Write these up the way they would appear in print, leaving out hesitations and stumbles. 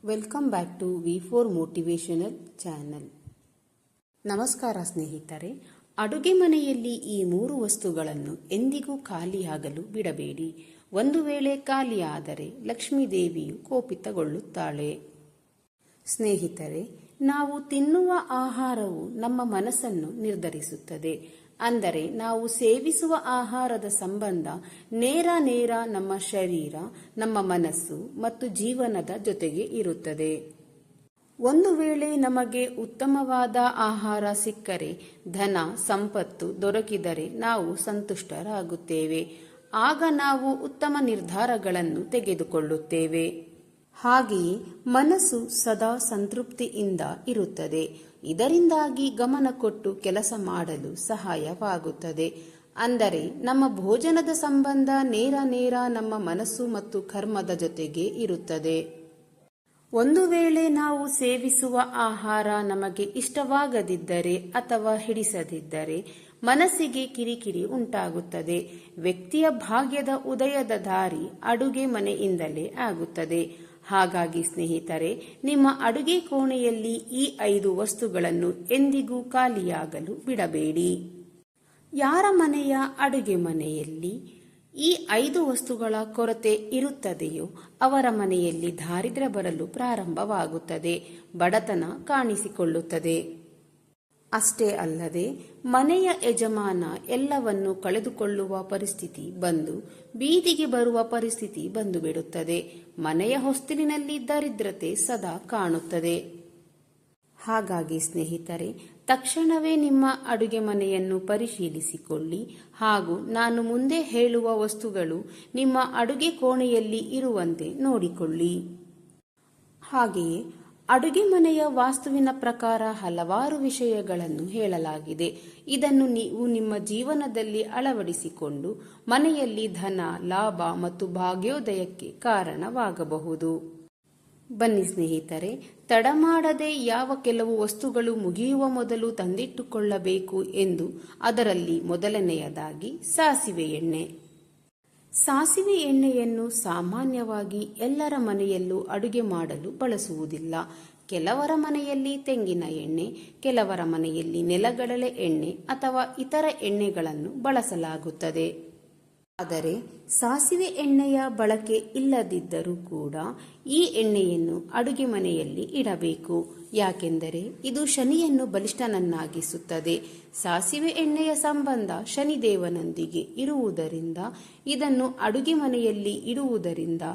Welcome back to V4 motivational channel. ನಮಸ್ಕಾರ ಸ್ನೇಹಿತರೆ. ಅಡುಗೆ ಮನೆಯಲ್ಲಿ ಈ 3 ವಸ್ತುಗಳನ್ನು ಎಂದಿಗೂ ಖಾಲಿಯಾಗಲು ಬಿಡಬೇಡಿ. ಒಂದು ವೇಳೆ ಖಾಲಿಯಾದರೆ ಲಕ್ಷ್ಮೀದೇವಿಯು ಕೋಪಿತಗೊಳ್ಳುತ್ತಾಳೆ. ಸ್ನೇಹಿತರೆ, ನಾವು ತಿನ್ನುವ ಆಹಾರವು ನಮ್ಮ ಮನಸ್ಸನ್ನು ನಿರ್ಧರಿಸುತ್ತದೆ. ಅಂದರೆ ನಾವು ಸೇವಿಸುವ ಆಹಾರದ ಸಂಬಂಧ ನೇರ ನಮ್ಮ ಶರೀರ, ನಮ್ಮ ಮನಸ್ಸು ಮತ್ತು ಜೀವನದ ಜೊತೆಗೆ ಇರುತ್ತದೆ. ಒಂದು ವೇಳೆ ನಮಗೆ ಉತ್ತಮವಾದ ಆಹಾರ ಸಿಕ್ಕರೆ, ಧನ ಸಂಪತ್ತು ದೊರಕಿದರೆ ನಾವು ಸಂತುಷ್ಟರಾಗುತ್ತೇವೆ. ಆಗ ನಾವು ಉತ್ತಮ ನಿರ್ಧಾರಗಳನ್ನು ತೆಗೆದುಕೊಳ್ಳುತ್ತೇವೆ. ಹಾಗೆಯೇ ಮನಸ್ಸು ಸದಾ ಸಂತೃಪ್ತಿಯಿಂದ ಇರುತ್ತದೆ. ಇದರಿಂದಾಗಿ ಗಮನ ಕೊಟ್ಟು ಕೆಲಸ ಮಾಡಲು ಸಹಾಯವಾಗುತ್ತದೆ. ಅಂದರೆ ನಮ್ಮ ಭೋಜನದ ಸಂಬಂಧ ನೇರ ನಮ್ಮ ಮನಸ್ಸು ಮತ್ತು ಕರ್ಮದ ಜೊತೆಗೆ ಇರುತ್ತದೆ. ಒಂದು ವೇಳೆ ನಾವು ಸೇವಿಸುವ ಆಹಾರ ನಮಗೆ ಇಷ್ಟವಾಗದಿದ್ದರೆ ಅಥವಾ ಹಿಡಿಸದಿದ್ದರೆ ಮನಸ್ಸಿಗೆ ಕಿರಿಕಿರಿ ಉಂಟಾಗುತ್ತದೆ. ವ್ಯಕ್ತಿಯ ಭಾಗ್ಯದ ಉದಯದ ದಾರಿ ಅಡುಗೆ ಮನೆಯಿಂದಲೇ ಆಗುತ್ತದೆ. ಹಾಗಾಗಿ ಸ್ನೇಹಿತರೆ, ನಿಮ್ಮ ಅಡುಗೆ ಕೋಣೆಯಲ್ಲಿ ಈ 5 ವಸ್ತುಗಳನ್ನು ಎಂದಿಗೂ ಖಾಲಿಯಾಗಲು ಬಿಡಬೇಡಿ. ಯಾರ ಮನೆಯ ಅಡುಗೆ ಮನೆಯಲ್ಲಿ ಈ 5 ವಸ್ತುಗಳ ಕೊರತೆ ಇರುತ್ತದೆಯೋ ಅವರ ಮನೆಯಲ್ಲಿ ದಾರಿದ್ರ್ಯ ಬರಲು ಪ್ರಾರಂಭವಾಗುತ್ತದೆ, ಬಡತನ ಕಾಣಿಸಿಕೊಳ್ಳುತ್ತದೆ. ಅಷ್ಟೇ ಅಲ್ಲದೆ ಮನೆಯ ಯಜಮಾನ ಎಲ್ಲವನ್ನು ಕಳೆದುಕೊಳ್ಳುವ ಪರಿಸ್ಥಿತಿ ಬಂದು ಬೀದಿಗೆ ಬರುವ ಪರಿಸ್ಥಿತಿ ಬಂದು ಬಿಡುತ್ತದೆ. ಮನೆಯ ಹೊಸ್ತಿಲಿನಲ್ಲಿ ದರಿದ್ರತೆ ಸದಾ ಕಾಣುತ್ತದೆ. ಹಾಗಾಗಿ ಸ್ನೇಹಿತರೆ, ತಕ್ಷಣವೇ ನಿಮ್ಮ ಅಡುಗೆ ಮನೆಯನ್ನು ಪರಿಶೀಲಿಸಿಕೊಳ್ಳಿ. ಹಾಗೂ ನಾನು ಮುಂದೆ ಹೇಳುವ ವಸ್ತುಗಳು ನಿಮ್ಮ ಅಡುಗೆ ಕೋಣೆಯಲ್ಲಿ ಇರುವಂತೆ ನೋಡಿಕೊಳ್ಳಿ. ಹಾಗೆಯೇ ಅಡುಗೆ ಮನೆಯ ವಾಸ್ತುವಿನ ಪ್ರಕಾರ ಹಲವಾರು ವಿಷಯಗಳನ್ನು ಹೇಳಲಾಗಿದೆ. ಇದನ್ನು ನೀವು ನಿಮ್ಮ ಜೀವನದಲ್ಲಿ ಅಳವಡಿಸಿಕೊಂಡು ಮನೆಯಲ್ಲಿ ಧನ, ಲಾಭ ಮತ್ತು ಭಾಗ್ಯೋದಯಕ್ಕೆ ಕಾರಣವಾಗಬಹುದು. ಬನ್ನಿ ಸ್ನೇಹಿತರೆ, ತಡ ಮಾಡದೆ ಯಾವ ಕೆಲವು ವಸ್ತುಗಳು ಮುಗಿಯುವ ಮೊದಲು ತಂದಿಟ್ಟುಕೊಳ್ಳಬೇಕು ಎಂದು. ಅದರಲ್ಲಿ ಮೊದಲನೆಯದಾಗಿ ಸಾಸಿವೆ ಎಣ್ಣೆ. ಸಾಸಿವೆ ಎಣ್ಣೆಯನ್ನು ಸಾಮಾನ್ಯವಾಗಿ ಎಲ್ಲರ ಮನೆಯಲ್ಲೂ ಅಡುಗೆ ಮಾಡಲು ಬಳಸುವುದಿಲ್ಲ. ಕೆಲವರ ಮನೆಯಲ್ಲಿ ತೆಂಗಿನ ಎಣ್ಣೆ, ಕೆಲವರ ಮನೆಯಲ್ಲಿ ನೆಲಗಡಲೆ ಎಣ್ಣೆ ಅಥವಾ ಇತರ ಎಣ್ಣೆಗಳನ್ನು ಬಳಸಲಾಗುತ್ತದೆ. ಆದರೆ ಸಾಸಿವೆ ಎಣ್ಣೆಯ ಬಳಕೆ ಇಲ್ಲದಿದ್ದರೂ ಕೂಡ ಈ ಎಣ್ಣೆಯನ್ನು ಅಡುಗೆ ಮನೆಯಲ್ಲಿ ಇಡಬೇಕು. ಯಾಕೆಂದರೆ ಇದು ಶನಿಯನ್ನು ಬಲಿಷ್ಠನನ್ನಾಗಿಸುತ್ತದೆ. ಸಾಸಿವೆ ಎಣ್ಣೆಯ ಸಂಬಂಧ ಶನಿದೇವನೊಂದಿಗೆ ಇರುವುದರಿಂದ ಇದನ್ನು ಅಡುಗೆ ಮನೆಯಲ್ಲಿ ಇಡುವುದರಿಂದ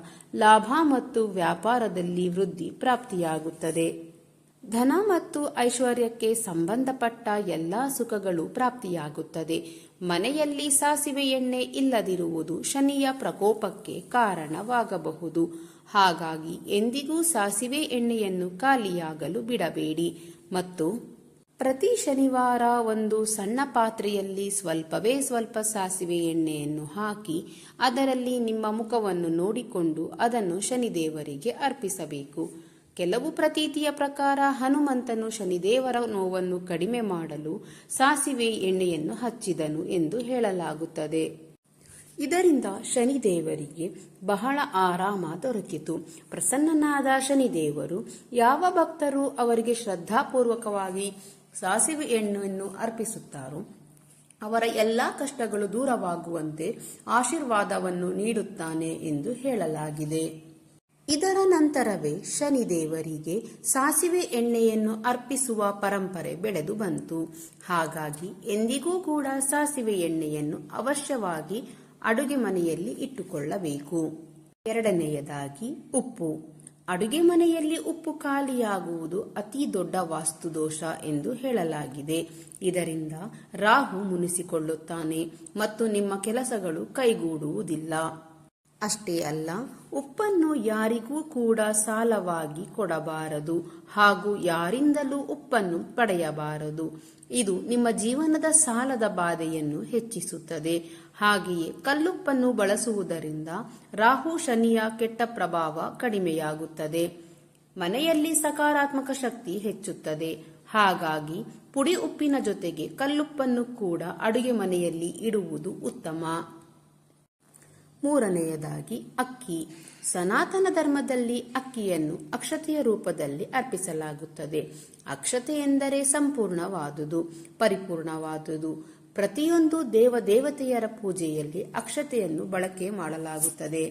ಲಾಭ ಮತ್ತು ವ್ಯಾಪಾರದಲ್ಲಿ ವೃದ್ಧಿ ಪ್ರಾಪ್ತಿಯಾಗುತ್ತದೆ. ಧನ ಮತ್ತು ಐಶ್ವರ್ಯಕ್ಕೆ ಸಂಬಂಧಪಟ್ಟ ಎಲ್ಲಾ ಸುಖಗಳು ಪ್ರಾಪ್ತಿಯಾಗುತ್ತದೆ. ಮನೆಯಲ್ಲಿ ಸಾಸಿವೆ ಎಣ್ಣೆ ಇಲ್ಲದಿರುವುದು ಶನಿಯ ಪ್ರಕೋಪಕ್ಕೆ ಕಾರಣವಾಗಬಹುದು. ಹಾಗಾಗಿ ಎಂದಿಗೂ ಸಾಸಿವೆ ಎಣ್ಣೆಯನ್ನು ಖಾಲಿಯಾಗಲು ಬಿಡಬೇಡಿ. ಮತ್ತು ಪ್ರತಿ ಶನಿವಾರ ಒಂದು ಸಣ್ಣ ಪಾತ್ರೆಯಲ್ಲಿ ಸ್ವಲ್ಪವೇ ಸ್ವಲ್ಪ ಸಾಸಿವೆ ಎಣ್ಣೆಯನ್ನು ಹಾಕಿ ಅದರಲ್ಲಿ ನಿಮ್ಮ ಮುಖವನ್ನು ನೋಡಿಕೊಂಡು ಅದನ್ನು ಶನಿದೇವರಿಗೆ ಅರ್ಪಿಸಬೇಕು. ಕೆಲವು ಪ್ರತೀತಿಯ ಪ್ರಕಾರ ಹನುಮಂತನು ಶನಿದೇವರ ನೋವನ್ನು ಕಡಿಮೆ ಮಾಡಲು ಸಾಸಿವೆ ಎಣ್ಣೆಯನ್ನು ಹಚ್ಚಿದನು ಎಂದು ಹೇಳಲಾಗುತ್ತದೆ. ಇದರಿಂದ ಶನಿದೇವರಿಗೆ ಬಹಳ ಆರಾಮ ದೊರಕಿತು. ಪ್ರಸನ್ನನಾದ ಶನಿದೇವರು ಯಾವ ಭಕ್ತರು ಅವರಿಗೆ ಶ್ರದ್ಧಾಪೂರ್ವಕವಾಗಿ ಸಾಸಿವೆ ಎಣ್ಣೆಯನ್ನು ಅರ್ಪಿಸುತ್ತಾರೋ ಅವರ ಎಲ್ಲಾ ಕಷ್ಟಗಳು ದೂರವಾಗುವಂತೆ ಆಶೀರ್ವಾದವನ್ನು ನೀಡುತ್ತಾನೆ ಎಂದು ಹೇಳಲಾಗಿದೆ. ಇದರ ನಂತರವೇ ಶನಿದೇವರಿಗೆ ಸಾಸಿವೆ ಎಣ್ಣೆಯನ್ನು ಅರ್ಪಿಸುವ ಪರಂಪರೆ ಬೆಳೆದು ಬಂತು. ಹಾಗಾಗಿ ಎಂದಿಗೂ ಕೂಡ ಸಾಸಿವೆ ಎಣ್ಣೆಯನ್ನು ಅವಶ್ಯವಾಗಿ ಅಡುಗೆ ಮನೆಯಲ್ಲಿ ಇಟ್ಟುಕೊಳ್ಳಬೇಕು. ಎರಡನೆಯದಾಗಿ ಉಪ್ಪು. ಅಡುಗೆ ಮನೆಯಲ್ಲಿ ಉಪ್ಪು ಖಾಲಿಯಾಗುವುದು ಅತಿ ದೊಡ್ಡ ವಾಸ್ತುದೋಷ ಎಂದು ಹೇಳಲಾಗಿದೆ. ಇದರಿಂದ ರಾಹು ಮುನಿಸಿಕೊಳ್ಳುತ್ತಾನೆ ಮತ್ತು ನಿಮ್ಮ ಕೆಲಸಗಳು ಕೈಗೂಡುವುದಿಲ್ಲ. ಅಷ್ಟೇ ಅಲ್ಲ, ಉಪ್ಪನ್ನು ಯಾರಿಗೂ ಕೂಡ ಸಾಲವಾಗಿ ಕೊಡಬಾರದು ಹಾಗೂ ಯಾರಿಂದಲೂ ಉಪ್ಪನ್ನು ಪಡೆಯಬಾರದು. ಇದು ನಿಮ್ಮ ಜೀವನದ ಸಾಲದ ಬಾಧೆಯನ್ನು ಹೆಚ್ಚಿಸುತ್ತದೆ. ಹಾಗೆಯೇ ಕಲ್ಲುಪ್ಪನ್ನು ಬಳಸುವುದರಿಂದ ರಾಹು ಶನಿಯ ಕೆಟ್ಟ ಪ್ರಭಾವ ಕಡಿಮೆಯಾಗುತ್ತದೆ. ಮನೆಯಲ್ಲಿ ಸಕಾರಾತ್ಮಕ ಶಕ್ತಿ ಹೆಚ್ಚುತ್ತದೆ. ಹಾಗಾಗಿ ಪುಡಿ ಉಪ್ಪಿನ ಜೊತೆಗೆ ಕಲ್ಲುಪ್ಪನ್ನು ಕೂಡ ಅಡುಗೆ ಮನೆಯಲ್ಲಿ ಇಡುವುದು ಉತ್ತಮ. ಮೂರನೆಯದಾಗಿ ಅಕ್ಕಿ. ಸನಾತನ ಧರ್ಮದಲ್ಲಿ ಅಕ್ಕಿಯನ್ನು ಅಕ್ಷತೆಯ ರೂಪದಲ್ಲಿ ಅರ್ಪಿಸಲಾಗುತ್ತದೆ. ಅಕ್ಷತೆ ಎಂದರೆ ಸಂಪೂರ್ಣವಾದುದು, ಪರಿಪೂರ್ಣವಾದುದು. ಪ್ರತಿಯೊಂದು ದೇವತೆಯರ ಪೂಜೆಯಲ್ಲಿ ಅಕ್ಷತೆಯನ್ನು ಬಳಕೆ ಮಾಡಲಾಗುತ್ತದೆ.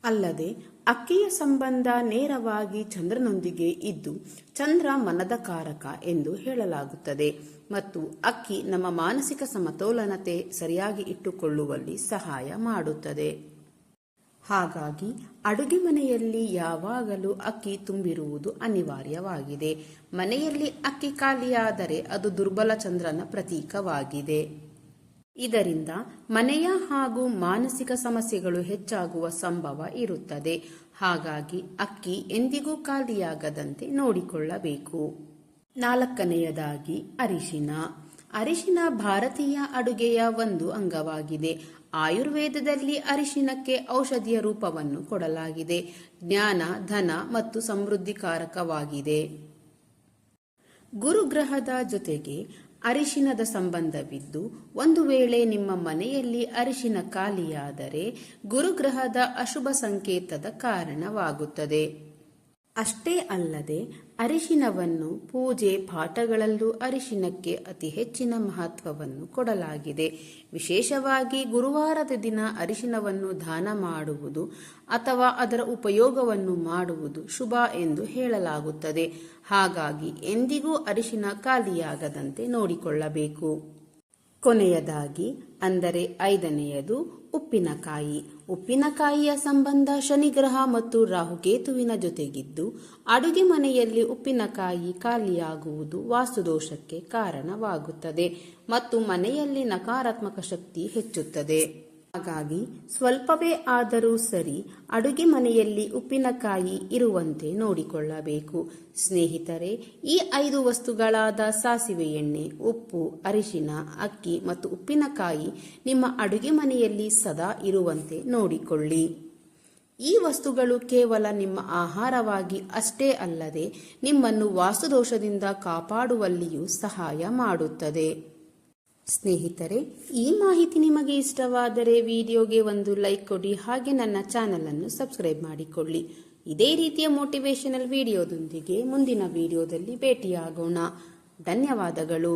ಅಲ್ಲದೆ ಅಕ್ಕಿಯ ಸಂಬಂಧ ನೇರವಾಗಿ ಚಂದ್ರನೊಂದಿಗೆ ಇದ್ದು ಚಂದ್ರ ಮನದ ಕಾರಕ ಎಂದು ಹೇಳಲಾಗುತ್ತದೆ ಮತ್ತು ಅಕ್ಕಿ ನಮ್ಮ ಮಾನಸಿಕ ಸಮತೋಲನತೆ ಸರಿಯಾಗಿ ಇಟ್ಟುಕೊಳ್ಳುವಲ್ಲಿ ಸಹಾಯ ಮಾಡುತ್ತದೆ. ಹಾಗಾಗಿ ಅಡುಗೆ ಮನೆಯಲ್ಲಿ ಯಾವಾಗಲೂ ಅಕ್ಕಿ ತುಂಬಿರುವುದು ಅನಿವಾರ್ಯವಾಗಿದೆ. ಮನೆಯಲ್ಲಿ ಅಕ್ಕಿ ಖಾಲಿಯಾದರೆ ಅದು ದುರ್ಬಲ ಚಂದ್ರನ ಪ್ರತೀಕವಾಗಿದೆ. ಇದರಿಂದ ಮನೆಯ ಹಾಗೂ ಮಾನಸಿಕ ಸಮಸ್ಯೆಗಳು ಹೆಚ್ಚಾಗುವ ಸಂಭವ ಇರುತ್ತದೆ. ಹಾಗಾಗಿ ಅಕ್ಕಿ ಎಂದಿಗೂ ಖಾಲಿಯಾಗದಂತೆ ನೋಡಿಕೊಳ್ಳಬೇಕು. ನಾಲ್ಕನೆಯದಾಗಿ ಅರಿಶಿನ. ಅರಿಶಿನ ಭಾರತೀಯ ಅಡುಗೆಯ ಒಂದು ಅಂಗವಾಗಿದೆ. ಆಯುರ್ವೇದದಲ್ಲಿ ಅರಿಶಿನಕ್ಕೆ ಔಷಧಿಯ ರೂಪವನ್ನು ಕೊಡಲಾಗಿದೆ. ಜ್ಞಾನ, ಧನ ಮತ್ತು ಸಮೃದ್ಧಿಕಾರಕವಾಗಿದೆ. ಗುರುಗ್ರಹದ ಜೊತೆಗೆ ಅರಿಶಿನದ ಸಂಬಂಧವಿದ್ದು ಒಂದು ವೇಳೆ ನಿಮ್ಮ ಮನೆಯಲ್ಲಿ ಅರಿಶಿನ ಖಾಲಿಯಾದರೆ ಗುರುಗ್ರಹದ ಅಶುಭ ಸಂಕೇತದ ಕಾರಣವಾಗುತ್ತದೆ. ಅಷ್ಟೇ ಅಲ್ಲದೆ ಅರಿಶಿನವನ್ನು ಪೂಜೆ ಪಾಠಗಳಲ್ಲೂ ಅರಿಶಿನಕ್ಕೆ ಅತಿ ಹೆಚ್ಚಿನ ಮಹತ್ವವನ್ನು ಕೊಡಲಾಗಿದೆ. ವಿಶೇಷವಾಗಿ ಗುರುವಾರದ ದಿನ ಅರಿಶಿನವನ್ನು ದಾನ ಮಾಡುವುದು ಅಥವಾ ಅದರ ಉಪಯೋಗವನ್ನು ಮಾಡುವುದು ಶುಭ ಎಂದು ಹೇಳಲಾಗುತ್ತದೆ. ಹಾಗಾಗಿ ಎಂದಿಗೂ ಅರಿಶಿನ ಖಾಲಿಯಾಗದಂತೆ ನೋಡಿಕೊಳ್ಳಬೇಕು. ಕೊನೆಯದಾಗಿ ಅಂದರೆ ಐದನೆಯದು ಉಪ್ಪಿನಕಾಯಿ. ಉಪ್ಪಿನಕಾಯಿಯ ಸಂಬಂಧ ಶನಿಗ್ರಹ ಮತ್ತು ರಾಹುಕೇತುವಿನ ಜೊತೆಗಿದ್ದು ಅಡುಗೆ ಮನೆಯಲ್ಲಿ ಉಪ್ಪಿನಕಾಯಿ ಖಾಲಿಯಾಗುವುದು ವಾಸ್ತುದೋಷಕ್ಕೆ ಕಾರಣವಾಗುತ್ತದೆ ಮತ್ತು ಮನೆಯಲ್ಲಿ ನಕಾರಾತ್ಮಕ ಶಕ್ತಿ ಹೆಚ್ಚುತ್ತದೆ. ಹಾಗಾಗಿ ಸ್ವಲ್ಪವೇ ಆದರೂ ಸರಿ ಅಡುಗೆ ಮನೆಯಲ್ಲಿ ಉಪ್ಪಿನಕಾಯಿ ಇರುವಂತೆ ನೋಡಿಕೊಳ್ಳಬೇಕು. ಸ್ನೇಹಿತರೆ, ಈ 5 ವಸ್ತುಗಳಾದ ಸಾಸಿವೆ ಎಣ್ಣೆ, ಉಪ್ಪು, ಅರಿಶಿನ, ಅಕ್ಕಿ ಮತ್ತು ಉಪ್ಪಿನಕಾಯಿ ನಿಮ್ಮ ಅಡುಗೆ ಮನೆಯಲ್ಲಿ ಸದಾ ಇರುವಂತೆ ನೋಡಿಕೊಳ್ಳಿ. ಈ ವಸ್ತುಗಳು ಕೇವಲ ನಿಮ್ಮ ಆಹಾರವಾಗಿ ಅಷ್ಟೇ ಅಲ್ಲದೆ ನಿಮ್ಮನ್ನು ವಾಸ್ತುದೋಷದಿಂದ ಕಾಪಾಡುವಲ್ಲಿಯೂ ಸಹಾಯ ಮಾಡುತ್ತದೆ. ಸ್ನೇಹಿತರೆ, ಈ ಮಾಹಿತಿ ನಿಮಗೆ ಇಷ್ಟವಾದರೆ ವಿಡಿಯೋಗೆ ಒಂದು ಲೈಕ್ ಕೊಡಿ, ಹಾಗೆ ನನ್ನ ಚಾನೆಲ್ ಅನ್ನು ಸಬ್ಸ್ಕ್ರೈಬ್ ಮಾಡಿಕೊಳ್ಳಿ. ಇದೇ ರೀತಿಯ ಮೋಟಿವೇಶನಲ್ ವಿಡಿಯೋದೊಂದಿಗೆ ಮುಂದಿನ ವಿಡಿಯೋದಲ್ಲಿ ಭೇಟಿಯಾಗೋಣ. ಧನ್ಯವಾದಗಳು.